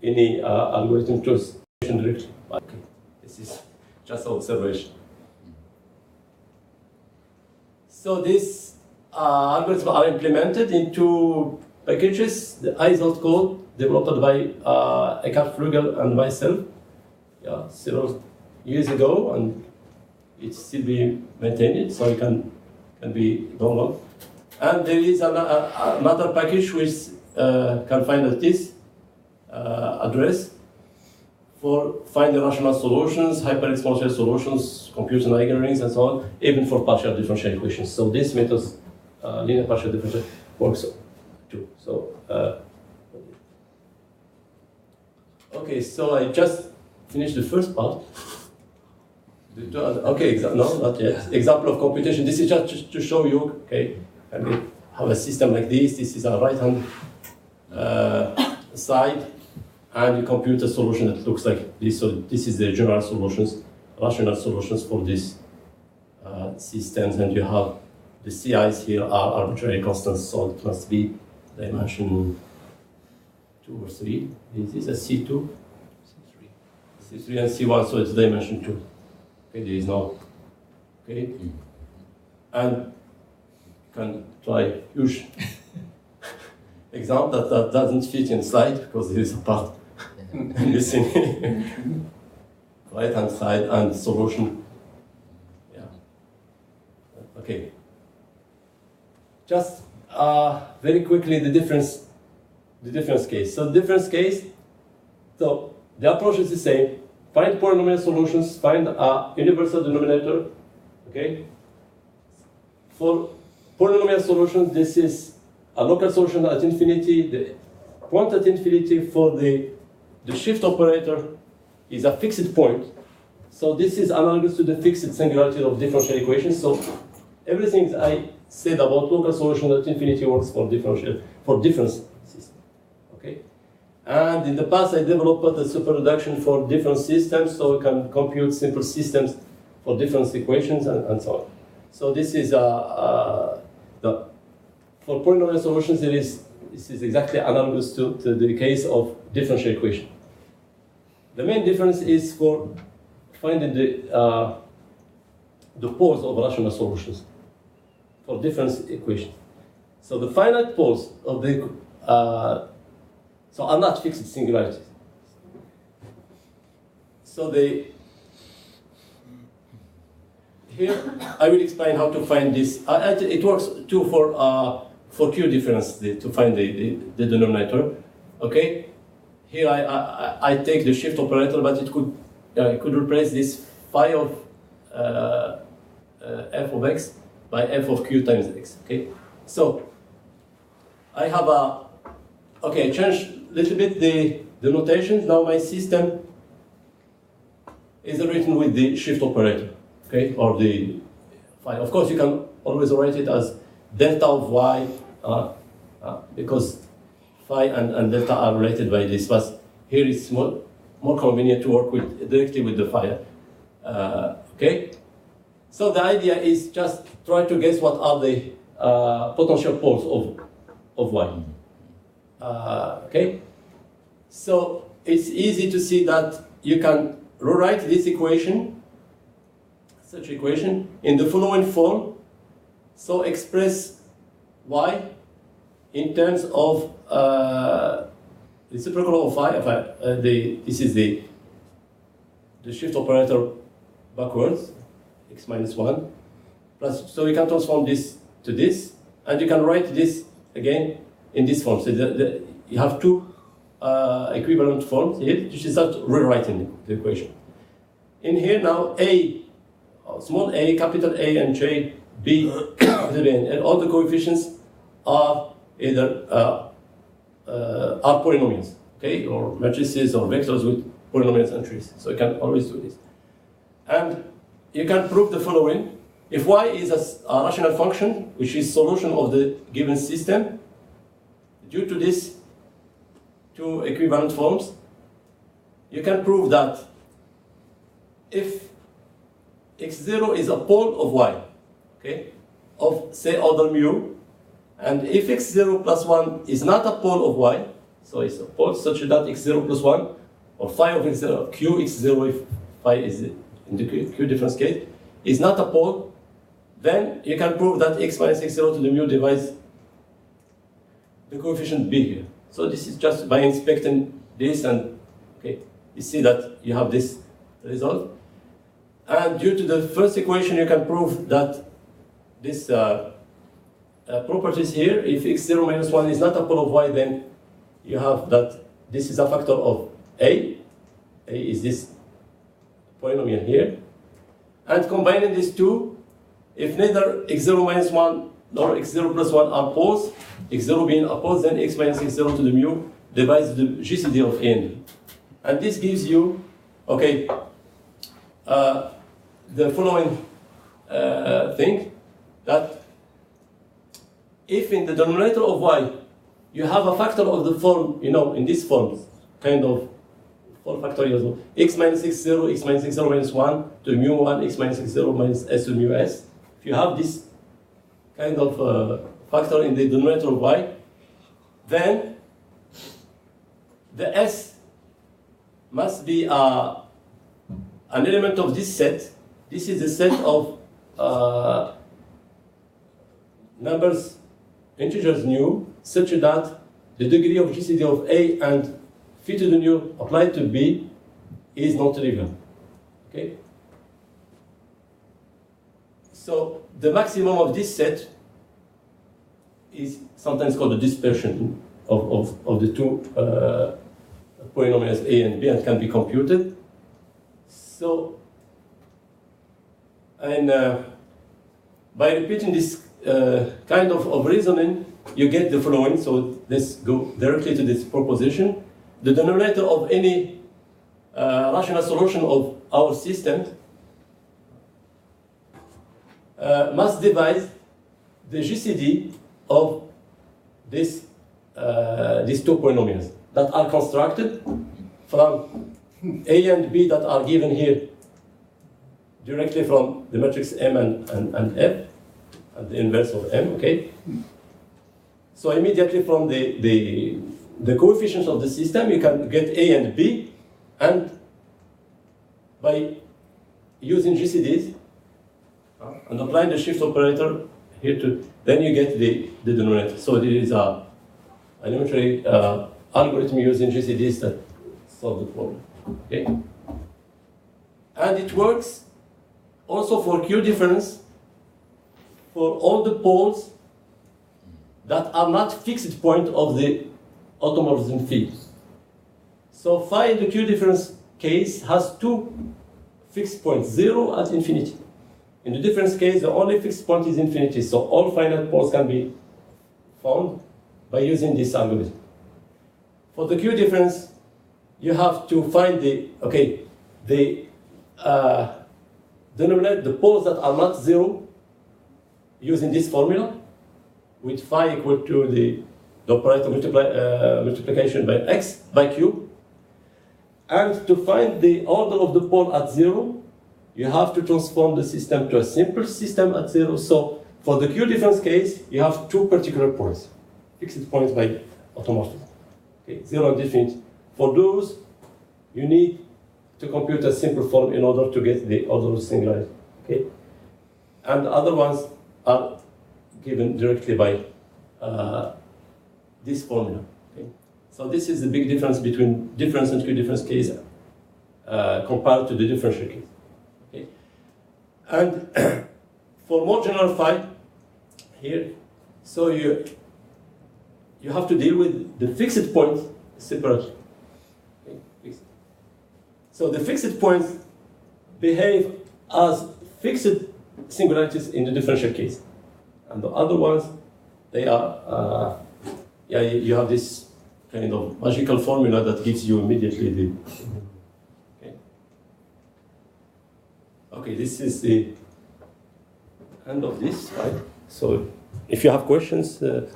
any algorithm to solution directly. Okay, this is just observation. So these algorithms are implemented into packages, the ISOT code developed by Eckhard Flügel and myself several years ago, and it's still being maintained, so it can be downloaded. And there is another package which can find this address for finding rational solutions, hyper-exponential solutions, computing eigenrings, and so on, even for partial differential equations. So this method, linear partial differential, works too. So, okay, so I just finished the first part. Okay, no, not yet. Example of computation. This is just to show you, okay, I mean, have a system like this. This is a right-hand side, and you compute a solution that looks like this. So this is the general solutions, rational solutions for these systems, and you have the CIs here are arbitrary constants, so it must be dimension 2 or 3. This is a C2, C3 and C1, so it's dimension 2. Okay, there is no, okay, and you can try huge example that doesn't fit in slide because there is a part missing. Right hand side and solution. Yeah. Okay. Just very quickly the difference case. So the difference case. So the approach is the same. Find polynomial solutions. Find a universal denominator. Okay. For polynomial solutions, this is a local solution at infinity. The point at infinity for the shift operator is a fixed point. So this is analogous to the fixed singularity of differential equations. So everything I said about local solution at infinity works for difference systems. Okay? And in the past I developed a super reduction for different systems, so we can compute simple systems for different equations and so on. So this is for polynomial solutions, this is exactly analogous to the case of differential equation. The main difference is for finding the poles of rational solutions for different equations. So the finite poles of the so are not fixed singularities. So here I will explain how to find this. It works too for Q difference to find the denominator. Okay. Here I take the shift operator, but it could replace this phi of f of x by f of q times x. Okay, so I have I change a little bit the notation. Now my system is written with the shift operator. Okay, or the phi. Of course, you can always write it as delta of y because phi and delta are related by this, but here it's more convenient to work directly with the phi. Okay? So the idea is just try to guess what are the potential poles of y. Okay? So it's easy to see that you can rewrite this equation, such equation, in the following form. So express y in terms of reciprocal of phi. This is the shift operator backwards, x minus 1. Plus, so you can transform this to this, and you can write this again in this form. So you have two equivalent forms here, which is not rewriting the equation. In here now, small a, capital A, and J, B, capital N, and all the coefficients are either are polynomials, okay, or matrices or vectors with polynomials entries. So you can always do this. And you can prove the following. If y is a rational function, which is solution of the given system, due to these two equivalent forms, you can prove that if x0 is a pole of y, okay, of say order mu, and if x0 plus 1 is not a pole of y, So it's a pole such that x0 plus 1, or phi of x0, qx0 if phi is in the q difference case, is not a pole, then you can prove that x minus x0 to the mu divides the coefficient b here. So this is just by inspecting this, and okay, you see that you have this result. And due to the first equation, you can prove that this properties here, if x0 minus 1 is not a pole of y, then you have that this is a factor of a. A is this polynomial here. And combining these two, if neither x0 minus 1 nor x0 plus 1 are poles, x0 being a pole, then x minus x0 to the mu divides the GCD of a and b. And this gives you, okay, the following thing, that if in the denominator of y you have a factor of the form, in this form, kind of 4 factorial, x minus x0, x minus x0 minus 1 to mu 1, x minus x0 minus s to mu s. If you have this kind of factor in the denominator of y, then the s must be an element of this set. This is the set of numbers, integers nu, such that the degree of GCD of A and phi to the nu applied to B is non-trivial. Okay? So the maximum of this set is sometimes called the dispersion of the two polynomials A and B, and can be computed. So, and by repeating this kind of reasoning, you get the following. So let's go directly to this proposition. The denominator of any rational solution of our system must divide the GCD of these two polynomials that are constructed from A and B that are given here directly from the matrix M and F, and the inverse of M, okay? So immediately from the coefficients of the system, you can get A and B, and by using GCDs and applying the shift operator here then you get the denominator. So there is a elementary algorithm using GCDs that solve the problem, okay? And it works also for Q difference for all the poles that are not fixed point of the automorphism field. So phi in the Q difference case has two fixed points, 0 and infinity. In the difference case, the only fixed point is infinity, so all finite poles can be found by using this algorithm. For the Q difference, you have to find the denominator, the poles that are not 0, using this formula, with phi equal to the operator multiplication by x by q. And to find the order of the pole at 0, you have to transform the system to a simple system at 0. So for the Q difference case, you have two particular points, fixed points by automorphism. Okay, 0 and infinity. For those, you need to compute a simple form in order to get the order of singularity. Okay? And the other ones are given directly by this formula. Okay? So this is the big difference between difference and Q difference case compared to the differential case. Okay? And for more general phi here, so you have to deal with the fixed points separately. Okay? Fixed. So the fixed points behave as fixed singularities in the differential case, and the other ones, they are you have this kind of magical formula that gives you immediately the. Okay, this is the end of this, right? So if you have questions, the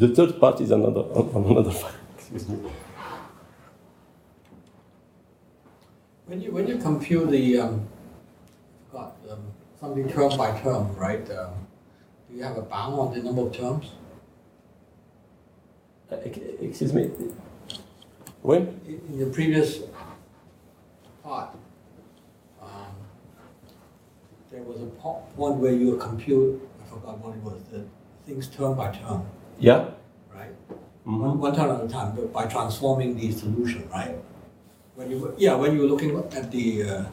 third part is another file. Excuse me. When you compute the something term by term, right? Do you have a bound on the number of terms? Yeah, you have this kind of magical formula that gives you immediately the. Okay. Okay. Okay, this is the end of this, right? So if you have questions, the third part is another file. Excuse me. When you compute the something term by term, right? Do you have a bound on the number of terms? Excuse me. When? In the previous part, there was a one where you compute, I forgot what it was, the things term by term, Yeah. right? Mm-hmm. One term at a time, but by transforming the solution, right? When you were looking at the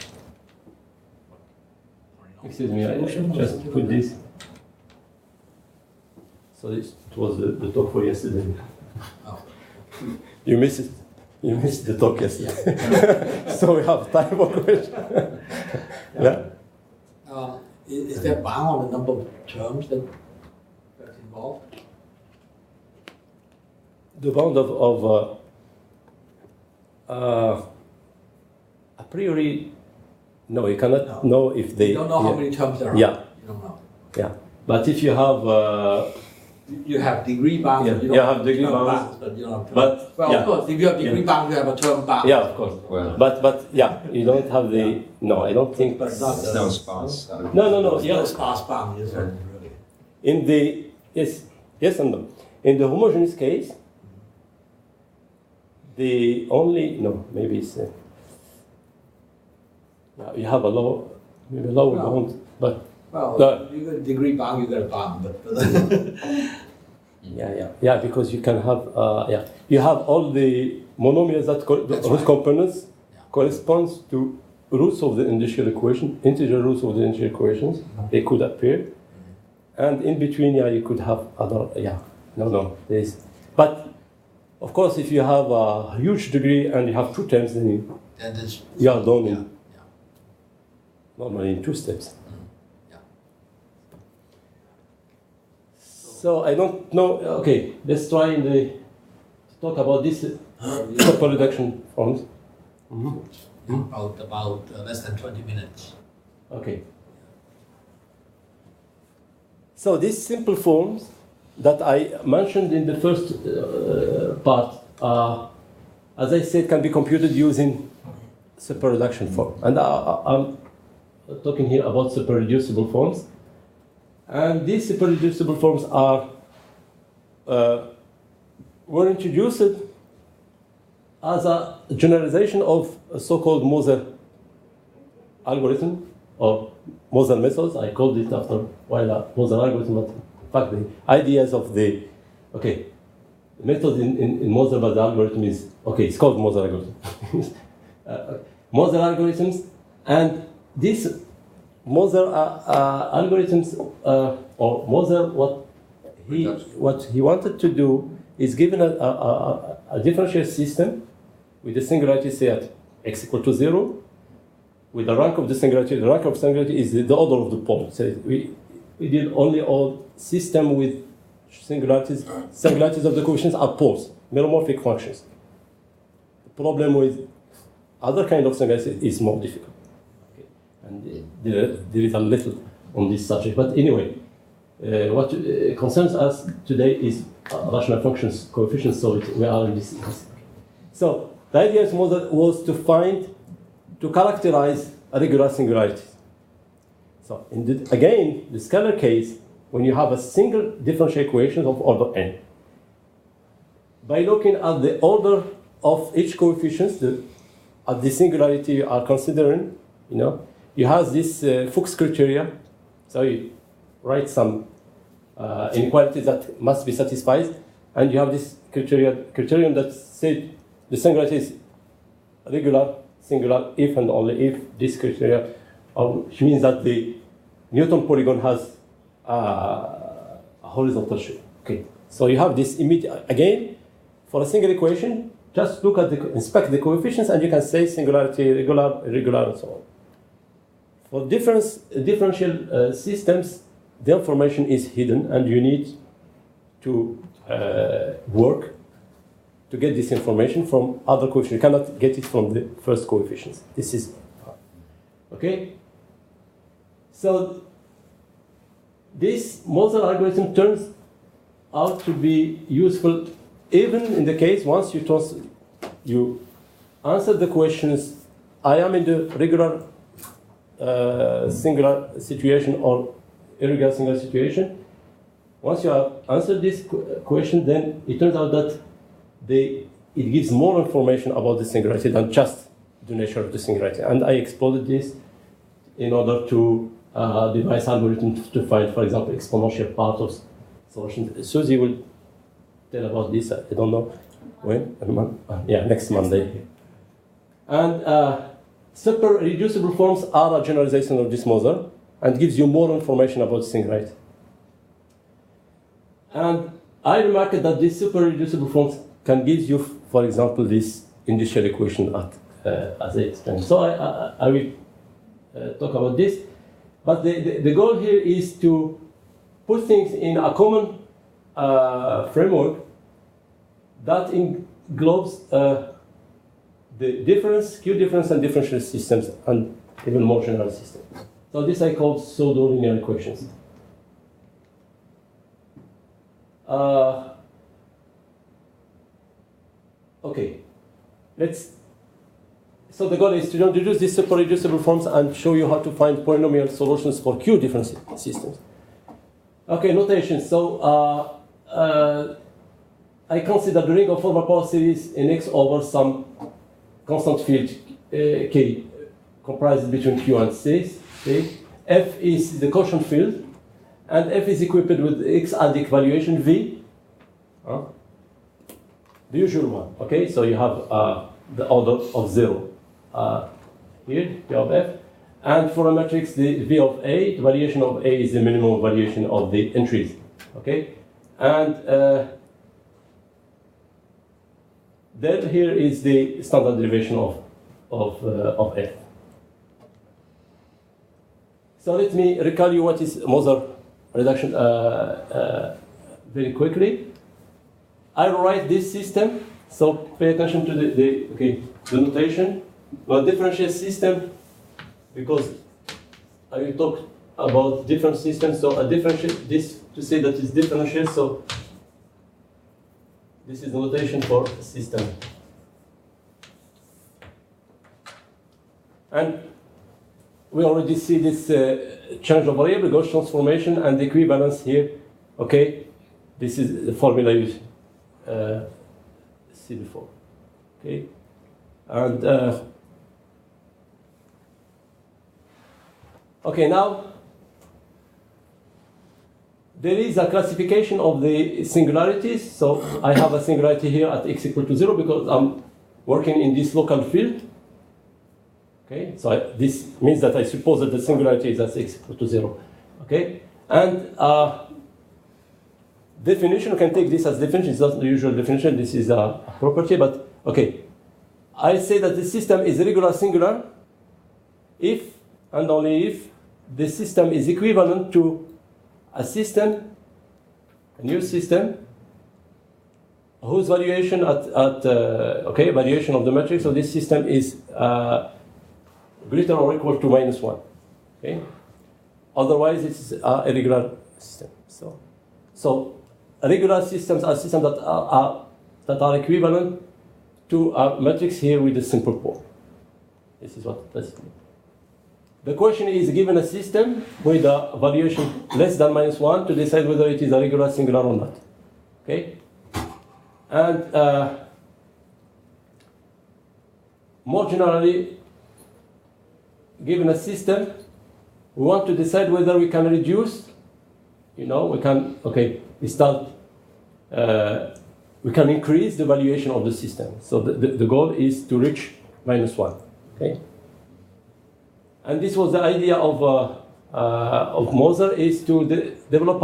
Excuse me, I just put this. So this was the talk for yesterday. Oh. You missed it. You missed the talk yesterday. So we have time for questions. Yeah. Is there bound on the number of terms that's involved? The bound of a priori, no, you cannot know if they. You don't know how many terms there are. Yeah. You don't know. Yeah, but if you have. You have degree bound. Yeah, you you have degree term bounds, but you don't have term. but Well, yeah. of course, if you have degree Yeah. bound, you have a term bound. Yeah, of course. Well, But yeah, you don't have the. No, I don't think. But not it's no sparse. No. It's Yeah. no sparse bound, is it, really? In the yes and no. In the homogeneous case, the only no maybe it's yeah, you have a lower bound, but Well, you got a degree bound, you got a bound, but yeah, because you can have you have all the monomials that That's root right. components Yeah. corresponds to roots of the initial equation, integer roots of the initial equations. They could appear, and in between, you could have other no there is, but of course if you have a huge degree and you have two terms, then you are done in normally in two steps. Yeah. So I don't know. Okay, let's try to talk about this super reduction forms. Mm-hmm. About less than 20 minutes. Okay. So these simple forms that I mentioned in the first part, as I said, can be computed using super reduction form, and I'm talking here about super reducible forms. And these super reducible forms were introduced as a generalization of a so-called Moser algorithm or Moser methods. I called it after a while a Moser algorithm, but in fact the ideas of the method in Moser, but the algorithm is it's called Moser algorithm. Moser algorithms, and these Moser algorithms or Moser, what he wanted to do is given a differential system with the singularity say at x equal to 0, with the rank of the singularity. The rank of singularity is the order of the poles. So we did only all system with singularities of the coefficients are poles, meromorphic functions. The problem with other kind of singularities is more difficult. And there is a little on this subject. But anyway, what concerns us today is rational functions, coefficients, so we are in this. So the idea was to characterize a regular singularity. So again, the scalar case, when you have a single differential equation of order n, by looking at the order of each coefficient at the singularity you are considering, you have this Fuchs criteria. So you write some inequalities that must be satisfied, and you have this criterion that said the singularity is regular, singular if and only if this criteria, which means that the Newton polygon has a horizontal shape. Okay, so you have this immediate again for a single equation. Just look at inspect the coefficients, and you can say singularity, regular, irregular, and so on. For differential systems, the information is hidden, and you need to work to get this information from other coefficients. You cannot get it from the first coefficients. This is okay. So this Moser algorithm turns out to be useful even in the case once you answer the questions. I am in the regular singular situation or irregular singular situation. Once you have answered this question, then it turns out that it gives more information about the singularity than just the nature of the singularity. And I exploited this in order to devise algorithms to find, for example, exponential part of solutions. Susie will tell about this, I don't know when, next Monday. And super reducible forms are a generalization of this model and gives you more information about singularity. And I remarked that these super reducible forms can give you, for example, this initial equation as I explained. So I will talk about this. But the goal here is to put things in a common framework that englobes the difference, Q difference, and differential systems, and even more general systems. So this I call pseudo-linear equations. Okay, so the goal is to introduce these super reducible forms and show you how to find polynomial solutions for Q different systems. Okay, notation. So I consider the ring of formal power series in X over some constant field K comprised between Q and C. F is the quotient field, and F is equipped with X-adic valuation V. The usual one. Okay, so you have the order of 0 here, P of F. And for a matrix, the V of A, the valuation of A is the minimum valuation of the entries. Okay, and then here is the standard derivation of F. So let me recall you what is Moser reduction very quickly. I write this system, so pay attention to the notation. Well, differential system, because I will talk about different systems. So a differential, this to say that it's differential. So this is the notation for a system. And we already see this change of variable, Gauss transformation, and the equivalence here. Okay, this is the formula you see before. Okay, and okay, now there is a classification of the singularities. So I have a singularity here at x equal to 0 because I'm working in this local field. Okay, so this means that I suppose that the singularity is at x equal to 0. Okay, and definition, you can take this as definition. It's not the usual definition. This is a property, but okay. I say that the system is regular singular if and only if the system is equivalent to a system, a new system, whose valuation valuation of the matrix of this system is greater or equal to -1. Okay, otherwise it's a irregular system. So regular systems are systems that are equivalent to a matrix here with a simple pole. This is what this means. The question is, given a system with a valuation less than -1, to decide whether it is a regular singular or not. Okay? And more generally, given a system, we want to decide whether we can reduce, we can increase the valuation of the system. So the goal is to reach -1. Okay? And this was the idea of Moser, is to develop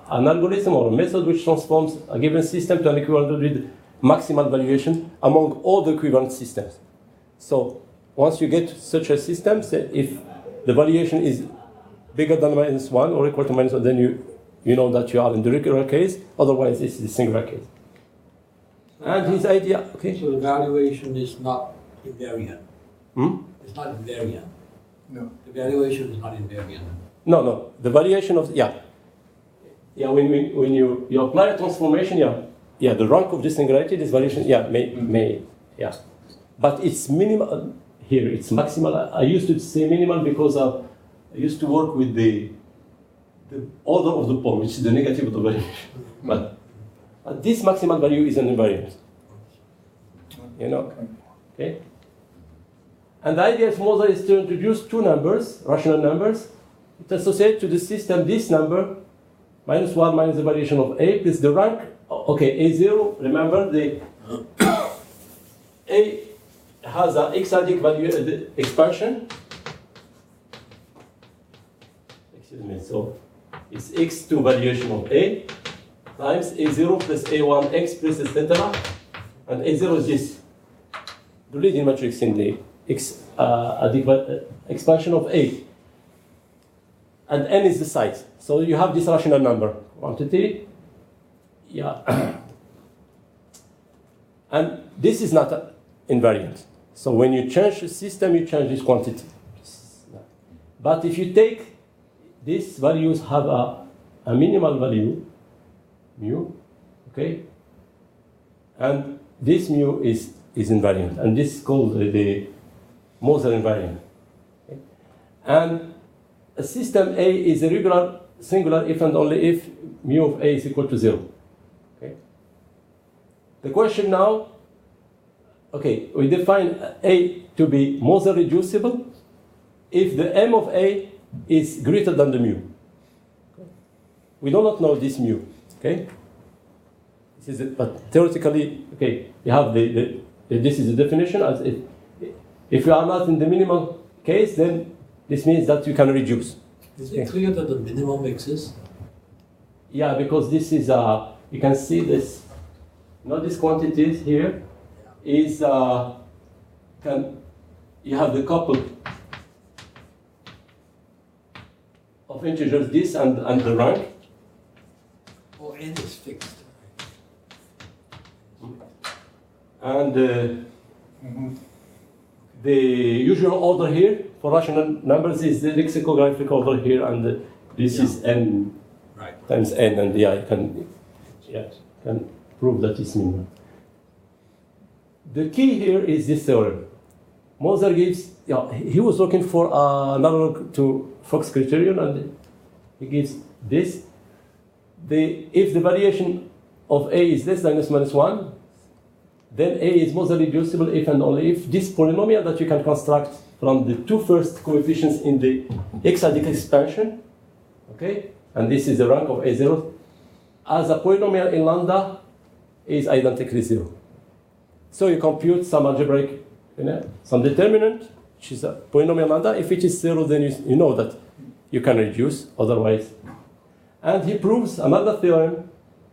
an algorithm or a method which transforms a given system to an equivalent with maximal valuation among all the equivalent systems. So once you get such a system, say if the valuation is bigger than -1 or equal to -1, then you know that you are in the regular case. Otherwise, this is the singular case. And his idea, okay. So the valuation is not invariant. It's not invariant. No. The valuation is not invariant. No. The valuation of when you apply a transformation, the rank of the singularity, this valuation, may. But it's minimal here. It's maximal. I used to say minimal because I used to work with the order of the pole, which is the negative of the valuation. But this maximal value is an invariant. you know. Okay. And the idea of Moser is to introduce two numbers, rational numbers. It associates to the system this number, -1 minus the variation of A plus the rank. Okay, A0, remember the A has an x-adic value, the expansion. Excuse me, so it's x2 valuation of A times A0 plus A1x plus etc. And A0 is this, the leading matrix in the expansion of A. And n is the size. So you have this rational number quantity. Yeah. And this is not invariant. So when you change the system, you change this quantity. But if you take these values have a minimal value, mu, okay? And this mu is invariant. And this is called the Moser invariant. Okay? And a system A is a regular singular if and only if mu of A is equal to 0. Okay? The question now, okay, we define A to be Moser reducible if the M of A is greater than the mu. Okay? We do not know this mu. Okay? This is it, but theoretically, okay, you have this is the definition. As if you are not in the minimal case, then this means that you can reduce. Is it clear that the minimum exists? Yeah, because this is you can see this. Not these quantities here is you have the couple of integers this and the rank. Oh, n is fixed. And the usual order here for rational numbers is the lexicographic order here, and this is n times n, and you can prove that it's minimal. The key here is this theorem. Moser gives, he was looking for an analog to Fox criterion, and he gives this. If the variation of A is less than -1, then A is Moser reducible if and only if this polynomial that you can construct from the two first coefficients in the x-adic expansion, okay, and this is the rank of A0, as a polynomial in lambda is identically 0. So you compute some algebraic, some determinant, which is a polynomial lambda. If it is 0, then you know that you can reduce, otherwise. And he proves another theorem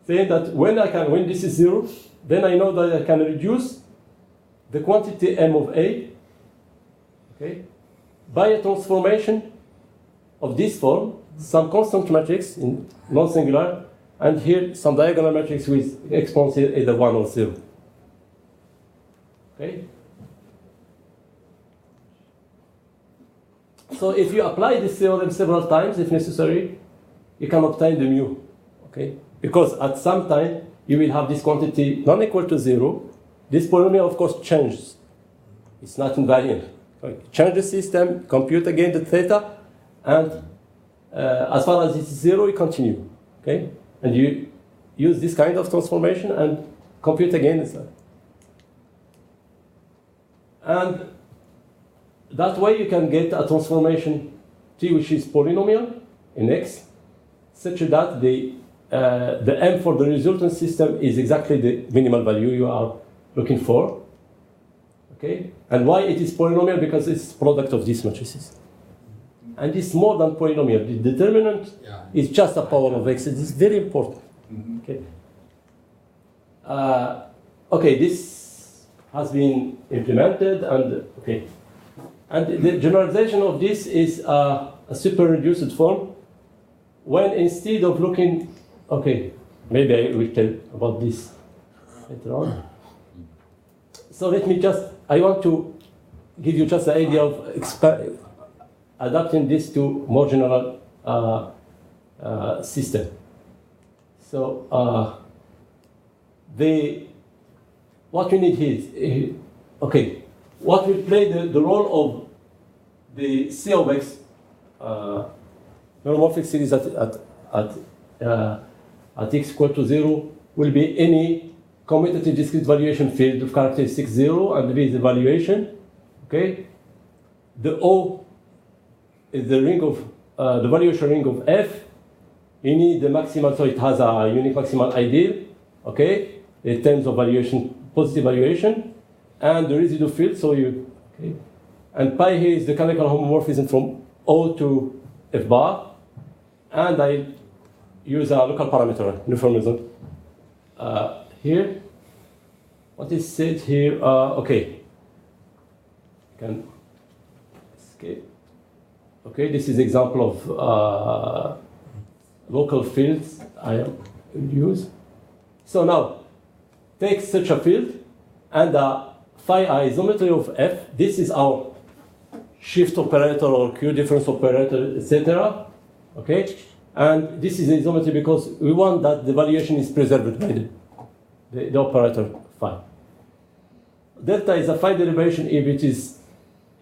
saying that when this is 0, then I know that I can reduce the quantity M of A, okay, by a transformation of this form, some constant matrix in non-singular, and here some diagonal matrix with exponents either 1 or 0. Okay? So if you apply this theorem several times, if necessary, you can obtain the mu. Okay? Because at some time, you will have this quantity non-equal to 0. This polynomial, of course, changes. It's not invariant. Okay. Change the system, compute again the theta, and as far as it's 0, you continue. Okay? And you use this kind of transformation and compute again. And that way you can get a transformation T which is polynomial in X, such that the M for the resultant system is exactly the minimal value you are looking for. Okay? And why it is polynomial? Because it's product of these matrices. And it's more than polynomial. The determinant is just a power of X. It is very important. Okay? Okay, this has been implemented, and okay. And the generalization of this is a super reduced form. When instead of looking, okay, maybe I will tell about this later on. So I want to give you just the idea of adapting this to more general system. So what we need here is, okay, what will play the role of the C of X neuromorphic series at x equal to 0 will be any commutative discrete valuation field of characteristic 0, and V is the valuation. Okay, the O is the ring of the valuation ring of F. You need the maximal, so it has a unique maximal ideal. Okay, in terms of valuation, positive valuation, and the residue field. So you okay, and pi here is the canonical homomorphism from O to F bar, and I use a local parameter uniformism here. What is said here? Okay, can escape. Okay, this is example of local fields I use. So now, take such a field and phi isometry of F. This is our shift operator or Q difference operator, etc. Okay, and this is isometry because we want that the valuation is preserved by the operator phi. Delta is a phi derivation if it is,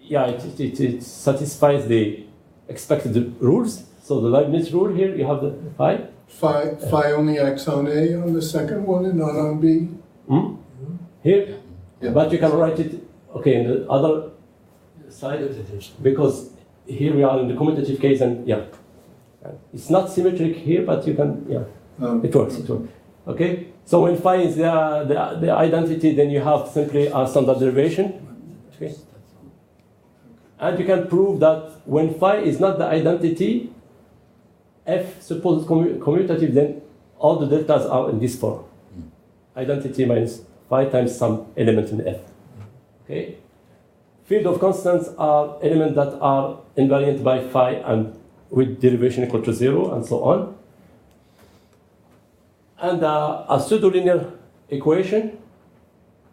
it satisfies the expected rules. So the Leibniz rule here, you have the phi. Phi only acts on A on the second one and not on B? Here? Yeah. But you can write it, okay, in the other side, because here we are in the commutative case, and it's not symmetric here, but you can, it works. Okay, so when phi is the identity, then you have simply a standard derivation. Okay, and you can prove that when phi is not the identity, F supposes commutative, then all the deltas are in this form. Identity minus phi times some element in F. Okay? Field of constants are elements that are invariant by phi and with derivation equal to 0 and so on. And a pseudo-linear equation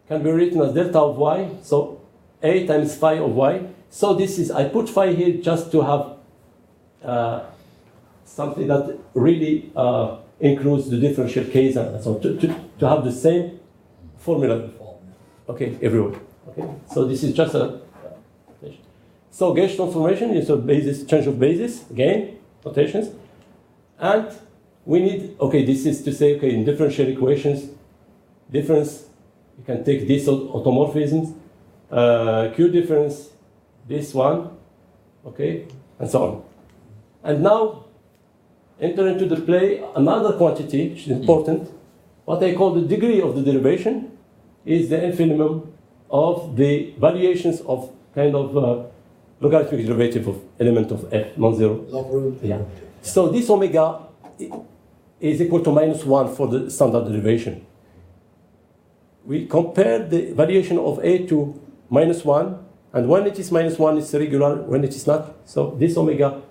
can be written as delta of y, so A times phi of y. So this is, I put phi here just to have something that really includes the differential case, and so to have the same formula, okay, everywhere. Okay, so this is just a so gauge transformation is a basis, change of basis, again, notations, and we need, okay, this is to say, okay, in differential equations, difference, you can take these automorphisms, Q difference, this one, okay, and so on. And now, enter into the play another quantity, which is important. What I call the degree of the derivation is the infimum of the variations of kind of logarithmic derivative of element of F, non-zero. Yeah. So this omega is equal to -1 for the standard derivation. We compare the variation of A to -1, and when it is -1, it's regular, when it is not. So this omega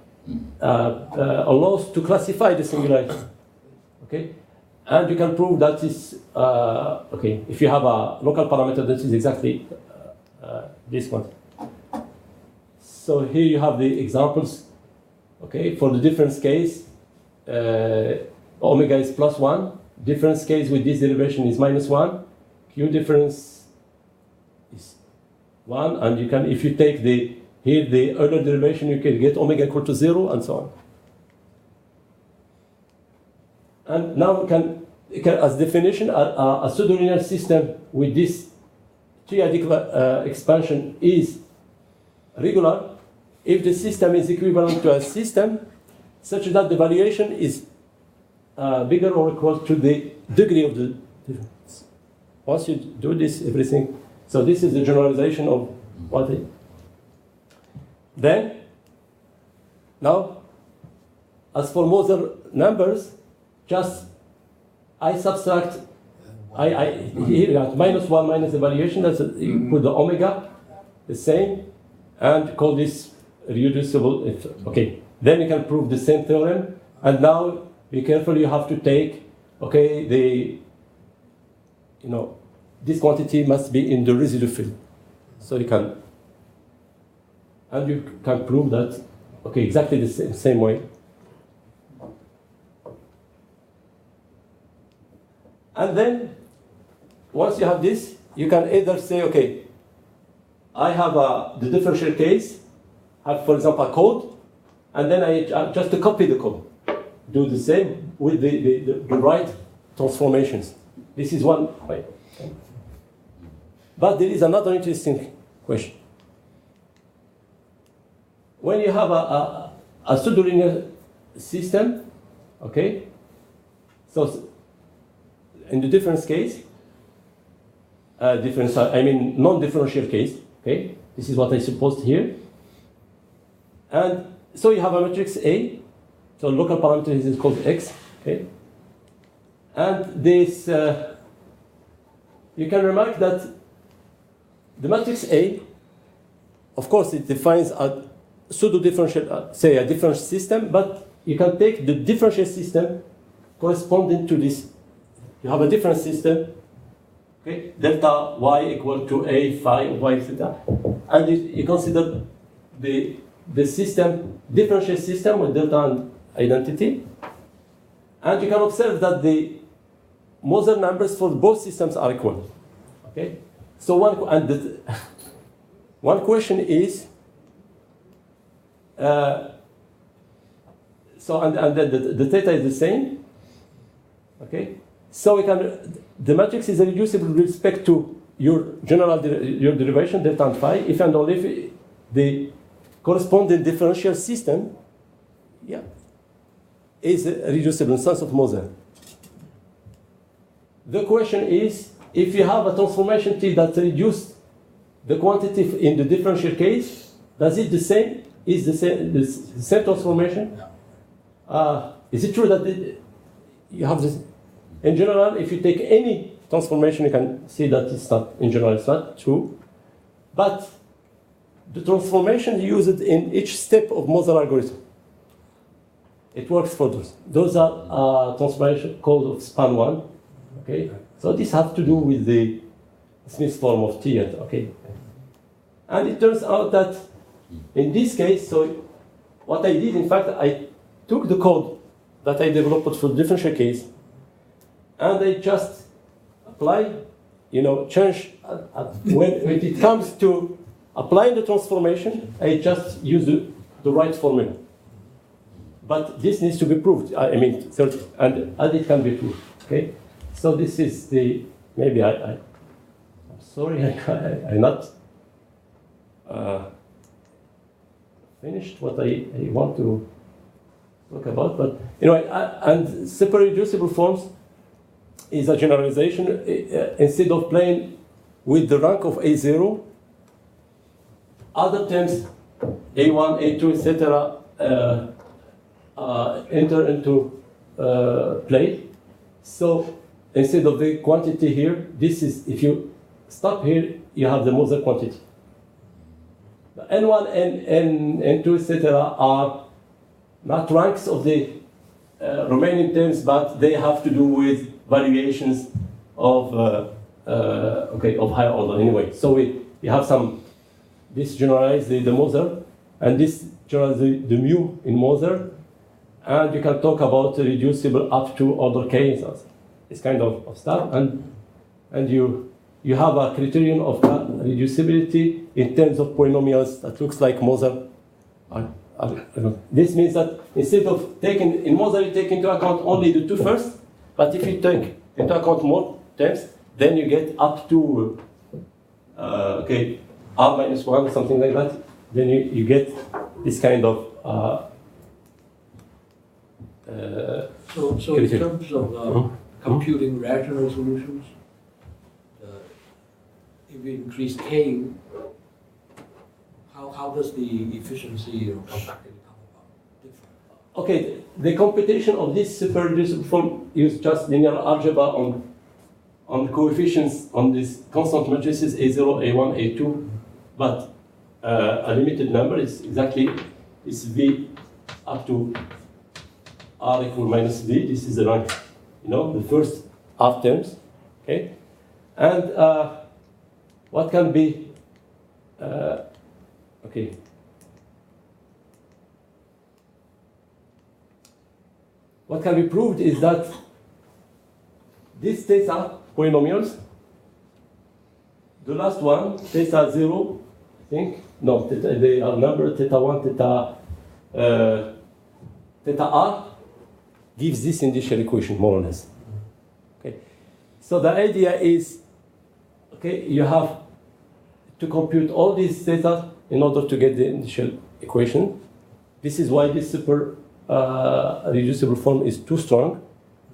allows to classify the singularity. Okay? And you can prove that is, okay, if you have a local parameter that is exactly this one. So here you have the examples. Okay, for the difference case, omega is +1. Difference case with this derivation is -1. Q difference is 1, and you can, if you take the earlier derivation, you can get omega equal to 0, and so on. And now we can as definition, a pseudolinear system with this triadic expansion is regular if the system is equivalent to a system such that the variation is bigger or equal to the degree of the difference. Once you do this, everything. So this is the generalization of what it. Then, now, as for Moser numbers, just I subtract, here you got -1 minus the variation, that's you put the omega, the same, and call this reducible. Okay, then you can prove the same theorem, and now be careful, you have to take, okay, this quantity must be in the residue field. So you can, and you can prove that, okay, exactly the same way. And then, once you have this, you can either say, okay, I have the differential case, have, for example, a code, and then I just copy the code. Do the same with the right transformations. This is one way. Okay. But there is another interesting question. When you have a pseudolinear system, okay, so in the difference case, non-differential case, okay, this is what I supposed here. And so you have a matrix A, so local parameter is called X, okay. And this, you can remark that the matrix A, of course, it defines a pseudo-differential, say a differential system, but you can take the differential system corresponding to this. You have a different system, okay, delta y equal to a phi of y theta, and you consider the system, differential system with delta and identity, and you can observe that the Moser numbers for both systems are equal. Okay, so one question is, then the theta is the same. Okay, so we can, the matrix is reducible with respect to your your derivation delta and phi if and only if the corresponding differential system, yeah, is reducible in sense of Moser. The question is, if you have a transformation T that reduced the quantity in the differential case, does it the same? Is the same transformation? Is it true that you have this? In general, if you take any transformation, you can see that it's not, in general, it's not true. But the transformation used in each step of Moser algorithm, it works for those. Those are transformation called of span 1. Okay, so this has to do with the Smith form of T. Okay, and it turns out that in this case, so what I did, in fact, I took the code that I developed for the differential case, and I just apply, change when it comes to applying the transformation. I just use the right formula, but this needs to be proved. And it can be proved. Okay. So this is the, maybe I'm sorry, I'm not finished what I want to talk about, but anyway, and separate reducible forms is a generalization. Instead of playing with the rank of A0, other terms, A1, A2, etc., enter into play. So instead of the quantity here, this is, if you stop here, you have the Moser quantity. The N1, N2, etc. are not ranks of the remaining terms, but they have to do with variations of higher order anyway. So we have some, this generalizes the Moser, and this generalizes the mu in Moser, and you can talk about reducible up to order k, this kind of stuff, and you have a criterion of reducibility in terms of polynomials that looks like Moser. This means that instead of taking, in Moser you take into account only the two first, but if you take into account more terms, then you get up to r minus 1, something like that. Then you get this kind of So in terms of computing rational solutions, if we increase k, how does the efficiency of computing come about? Different? Okay, the computation of this super reducible form use just linear algebra on coefficients on these constant matrices A0, A1, A2, but a limited number is exactly V up to R equal minus V. This is the rank, the first half terms, okay? And what can be, what can be proved is that these theta polynomials, the last one, theta 0, I think, no, they are numbered, theta 1, theta r, gives this initial equation, more or less. Okay, So the idea is, okay, you have to compute all these data in order to get the initial equation. This is why this super reducible form is too strong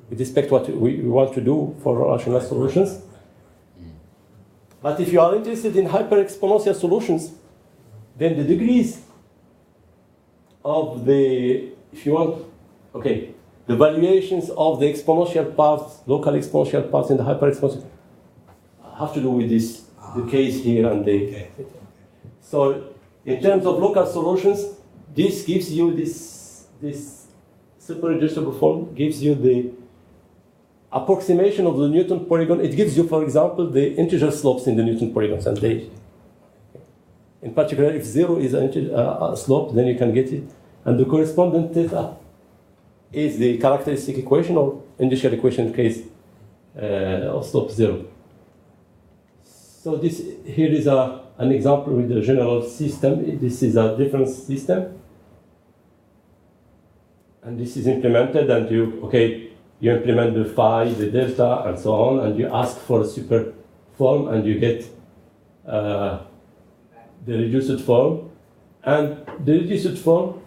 with respect to what we want to do for rational solutions. But if you are interested in hyper-exponential solutions, then the degrees of the, if you want, okay, the valuations of the exponential parts, local exponential parts in the hyper-exponential, have to do with this, the case here and the. Okay. So in terms of local solutions, this gives you this super reducible form gives you the approximation of the Newton polygon. It gives you, for example, the integer slopes in the Newton polygons, and they, in particular, if 0 is a slope, then you can get it, and the correspondent theta is the characteristic equation or initial equation case of slope 0. So this here is an example with the general system. This is a difference system, and this is implemented, and you implement the phi, the delta, and so on, and you ask for a super form, and you get the reduced form, and the reduced form,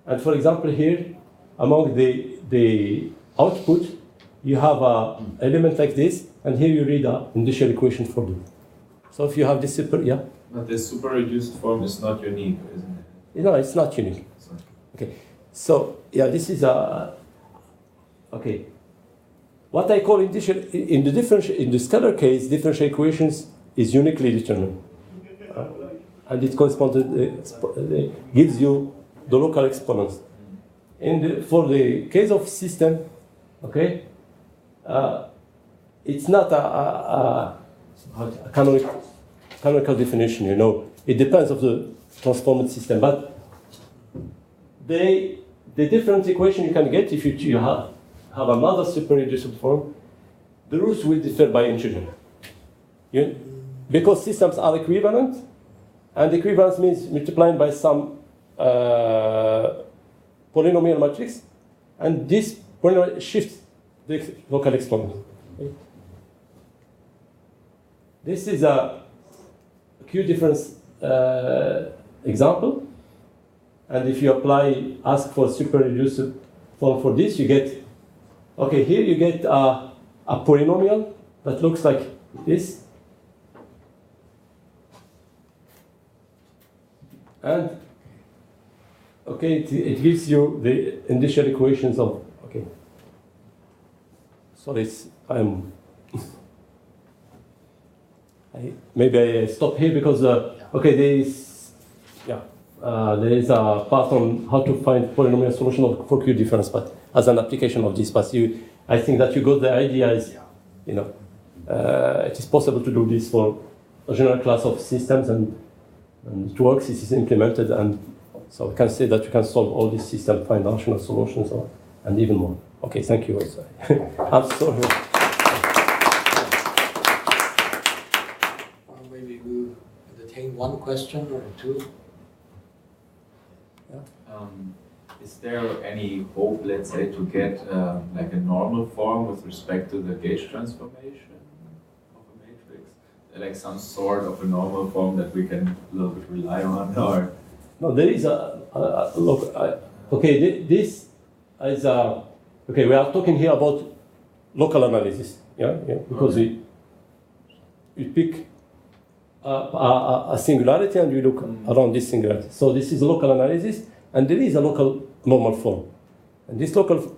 and for example here, among the output, you have an element like this, and here you read an initial equation for them. So if you have this super, yeah? But the super reduced form is not unique, isn't it? No, it's not unique. Okay, so yeah, this is a, okay. What I call initial, in the scalar case, differential equations is uniquely determined. And it corresponds, gives you the local exponents. For the case of system, okay, it's not a canonical definition, you know. It depends on the transformed system, but the different equation you can get if you have another super reducible form, the roots will differ by integer. Because systems are equivalent, and equivalence means multiplying by some polynomial matrix, and this polynomial shifts the local exponent. Okay. This is a Q difference example, and if you ask for super reducible form for this, you get, okay, here you get a polynomial that looks like this, and okay, it gives you the initial equations of, okay. Sorry, maybe I stop here because, okay, there is a part on how to find polynomial solution for Q difference, but as an application of this, but I think that you got the idea is, you know, it is possible to do this for a general class of systems, and it works, it is implemented, and so we can say that you can solve all these systems, find rational solutions, and even more. Okay, thank you. I'm sorry. Maybe we'll entertain one question or two. Is there any hope, let's say, to get like a normal form with respect to the gauge transformation of a matrix? Like some sort of a normal form that we can a little bit rely on, or? No, there is look, okay, this is okay, we are talking here about local analysis, yeah, because we pick a singularity and we look around this singularity. So this is local analysis, and there is a local normal form. And this local,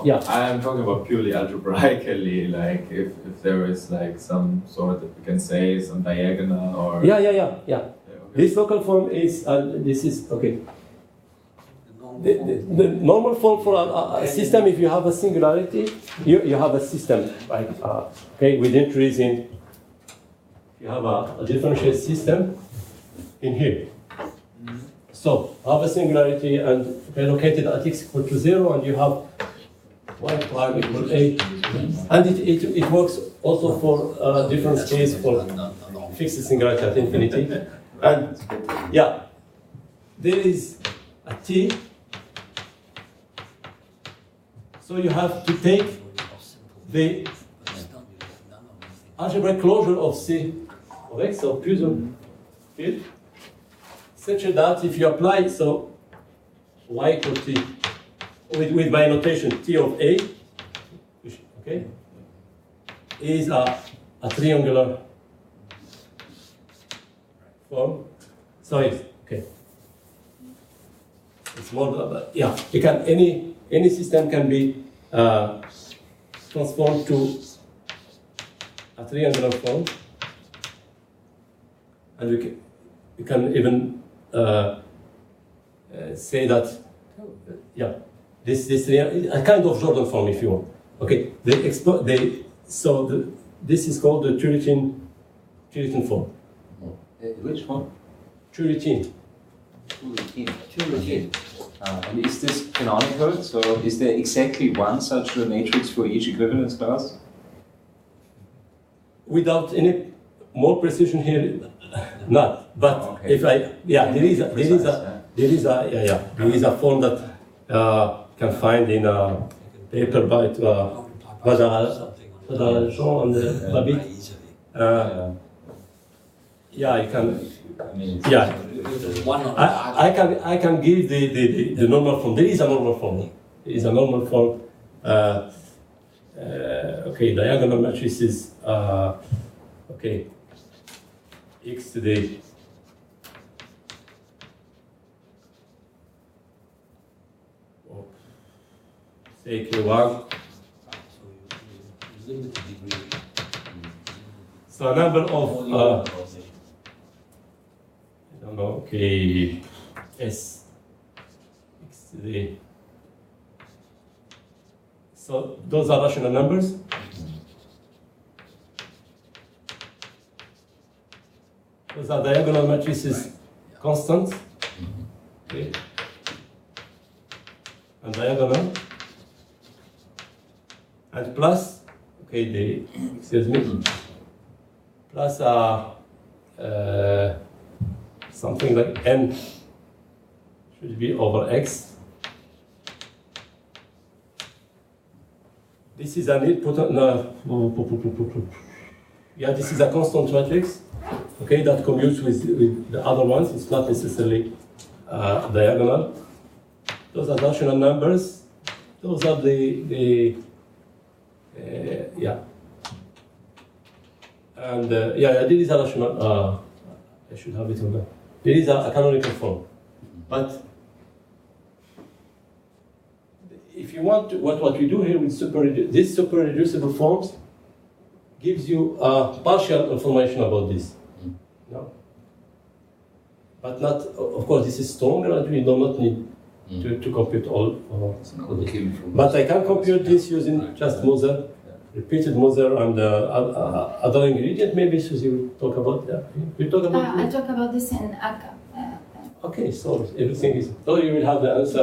yeah. I'm talking about purely algebraically, like if there is like some sort that we can say, some diagonal or... Yeah. Okay. This local form is, this is, okay. The normal form for a system, if you have a singularity, you have a system, like, okay, with entries in, you have a differential system in here. So, have a singularity and located at x equal to 0, and you have y prime equal a. And it works also for different case for fixed singularity at infinity. And yeah, there is a t. So you have to take the algebraic closure of C of X, so Puisson field, such that if you apply, so Y equal T, with my notation T of A, which, okay, is a triangular form. So it's, okay. It's more, yeah, you can, any system can be transformed to a triangular form, and you can even say that, yeah, this a kind of Jordan form, if you want. Okay, this is called the Turretin form. Which one? Turretin. Turretin. And is this canonical? So is there exactly one such a matrix for each equivalence class? Without any more precision here, not. But okay. if I, yeah, there is a form that can find in a paper by Jean and Babit. Yeah, you can. Yeah, I can give the normal form. There is a normal form. There is a normal form. Okay, diagonal matrices. Okay, x to the say k1. So a number of I don't know. Okay, s x to the. So those are rational numbers. Those are diagonal matrices constants. Okay. And diagonal. And plus, okay, excuse me, plus something like n should be over x. This is an input. Yeah, this is a constant matrix. Okay, that commutes with the other ones. It's not necessarily diagonal. Those are rational numbers. Those are yeah. And yeah, there is a rational. I should have it on there. There is a canonical form, but if you want to, what we do here with these super reducible forms gives you partial information about this. No? But not, of course, this is stronger and we do not need to compute all. But I can compute this using just Moser, repeated Moser and other ingredient. Maybe Susie will talk about that. You talk about I talk about this in ACA. Okay, so everything is. So you will have the answer.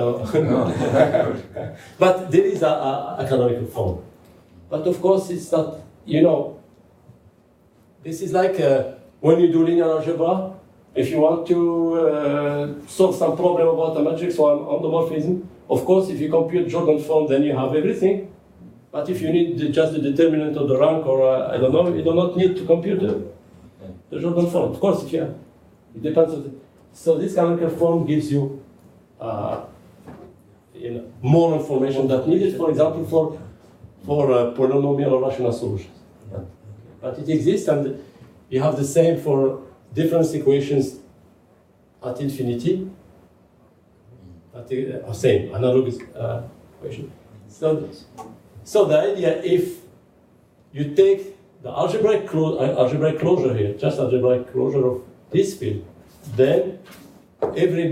But there is a canonical form. But of course, it's not. You know, this is like when you do linear algebra. If you want to solve some problem about a matrix or an endomorphism, of course, if you compute Jordan form, then you have everything. But if you need just the determinant of the rank, or I don't know, you do not need to compute the Jordan form. Of course, if you have, it depends on the. So this canonical form gives you, more information that needed, for example, for polynomial or rational solutions. But it exists, and you have the same for difference equations at infinity. Same analogous equation. So the idea, if you take the algebraic closure here, just algebraic closure of this field, then every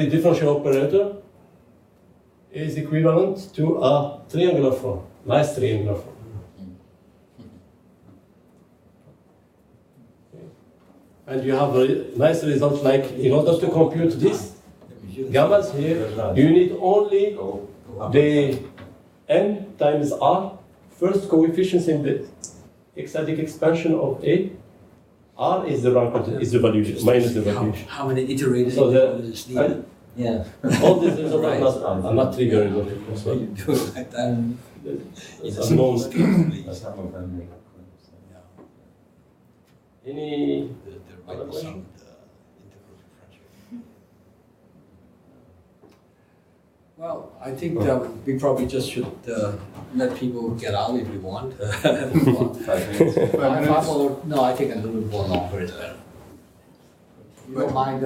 differential operator is equivalent to a triangular form, nice triangular form. Okay. And you have a nice result, like in order to compute this gammas here, you need only the n times r, first coefficients in the x-adic expansion of A. R is the rank, is the valuation, minus the valuation. How many iterators So is needed? Yeah. All these results are not triggering. So You do it like that. it's a known. Some of them make Any There might other be question? some integral differential. Well, I think we probably just should let people get out if you want. 5 minutes. 5 minutes? No, I think a little bit more longer is better. You don't mind?